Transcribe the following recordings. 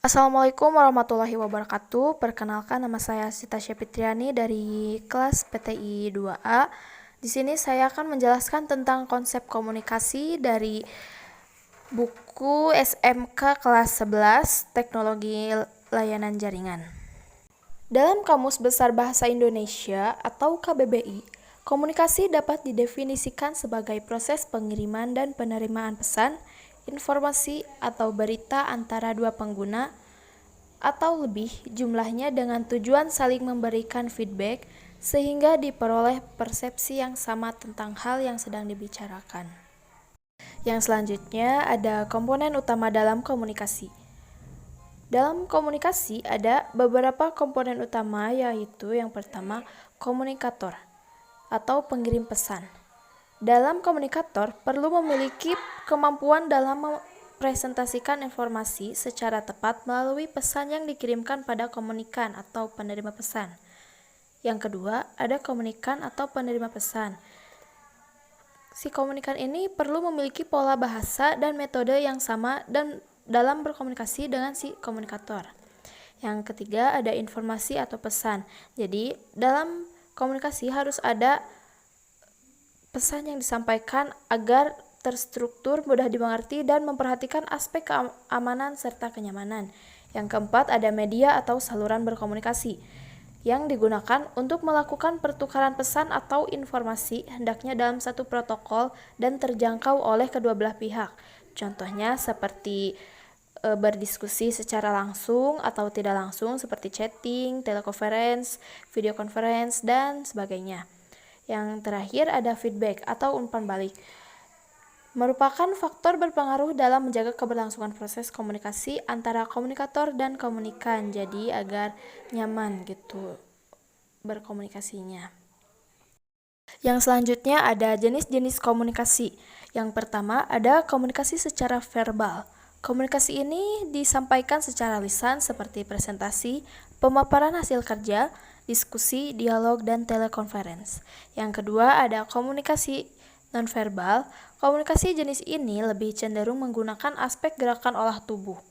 Assalamualaikum warahmatullahi wabarakatuh. Perkenalkan, nama saya Sita Syafitriani dari kelas PTI 2A. Di sini saya akan menjelaskan tentang konsep komunikasi dari buku SMK kelas 11 Teknologi Layanan Jaringan. Dalam Kamus Besar Bahasa Indonesia atau KBBI, komunikasi dapat didefinisikan sebagai proses pengiriman dan penerimaan pesan, informasi atau berita antara dua pengguna atau lebih jumlahnya dengan tujuan saling memberikan feedback sehingga diperoleh persepsi yang sama tentang hal yang sedang dibicarakan. Yang selanjutnya ada komponen utama dalam komunikasi. Dalam komunikasi ada beberapa komponen utama, yaitu yang pertama komunikator atau pengirim pesan. Dalam komunikator perlu memiliki kemampuan dalam mempresentasikan informasi secara tepat melalui pesan yang dikirimkan pada komunikan atau penerima pesan. Yang kedua, ada komunikan atau penerima pesan. Si komunikan ini perlu memiliki pola bahasa dan metode yang sama dan dalam berkomunikasi dengan si komunikator. Yang ketiga, ada informasi atau pesan. Jadi, dalam komunikasi harus ada pesan yang disampaikan agar terstruktur, mudah dimengerti, dan memperhatikan aspek keamanan serta kenyamanan. Yang keempat, ada media atau saluran berkomunikasi yang digunakan untuk melakukan pertukaran pesan atau informasi, hendaknya dalam satu protokol dan terjangkau oleh kedua belah pihak. Contohnya seperti berdiskusi secara langsung atau tidak langsung seperti chatting, telekonferensi, video conference, dan sebagainya. Yang terakhir ada feedback atau umpan balik. Merupakan faktor berpengaruh dalam menjaga keberlangsungan proses komunikasi antara komunikator dan komunikan, jadi agar nyaman gitu berkomunikasinya. Yang selanjutnya ada jenis-jenis komunikasi. Yang pertama ada komunikasi secara verbal. Komunikasi ini disampaikan secara lisan seperti presentasi, pemaparan hasil kerja, diskusi, dialog, dan telekonferensi. Yang kedua ada komunikasi nonverbal. Komunikasi jenis ini lebih cenderung menggunakan aspek gerakan olah tubuh,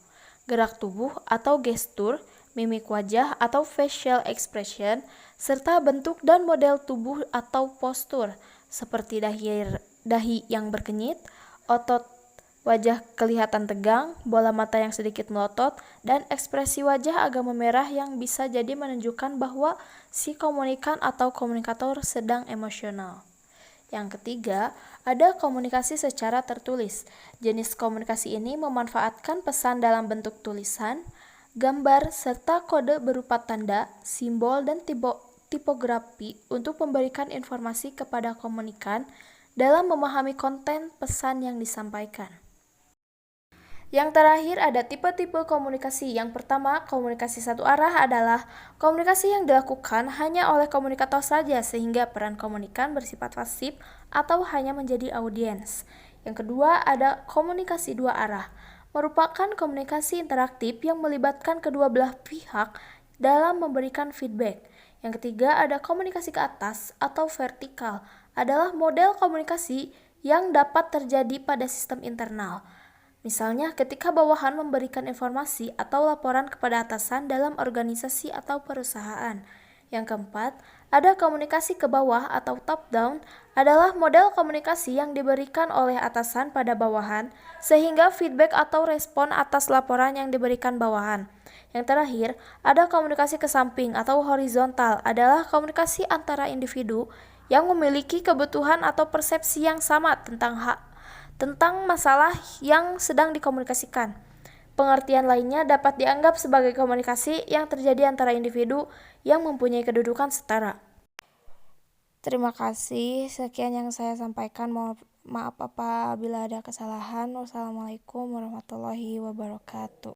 gerak tubuh atau gestur, mimik wajah atau facial expression, serta bentuk dan model tubuh atau postur, seperti dahi yang berkenyit, otot wajah kelihatan tegang, bola mata yang sedikit melotot, dan ekspresi wajah agak memerah yang bisa jadi menunjukkan bahwa si komunikan atau komunikator sedang emosional. Yang ketiga, ada komunikasi secara tertulis. Jenis komunikasi ini memanfaatkan pesan dalam bentuk tulisan, gambar, serta kode berupa tanda, simbol, dan tipografi untuk memberikan informasi kepada komunikan dalam memahami konten pesan yang disampaikan. Yang terakhir ada tipe-tipe komunikasi. Yang pertama, komunikasi satu arah adalah komunikasi yang dilakukan hanya oleh komunikator saja sehingga peran komunikan bersifat pasif atau hanya menjadi audiens. Yang kedua, ada komunikasi dua arah. Merupakan komunikasi interaktif yang melibatkan kedua belah pihak dalam memberikan feedback. Yang ketiga, ada komunikasi ke atas atau vertikal. Adalah model komunikasi yang dapat terjadi pada sistem internal. Misalnya ketika bawahan memberikan informasi atau laporan kepada atasan dalam organisasi atau perusahaan. Yang keempat, ada komunikasi ke bawah atau top down adalah model komunikasi yang diberikan oleh atasan pada bawahan sehingga feedback atau respon atas laporan yang diberikan bawahan. Yang terakhir, ada komunikasi ke samping atau horizontal adalah komunikasi antara individu yang memiliki kebutuhan atau persepsi yang sama tentang masalah yang sedang dikomunikasikan. Pengertian lainnya dapat dianggap sebagai komunikasi yang terjadi antara individu yang mempunyai kedudukan setara. Terima kasih, sekian yang saya sampaikan. Maaf apabila ada kesalahan. Wassalamualaikum warahmatullahi wabarakatuh.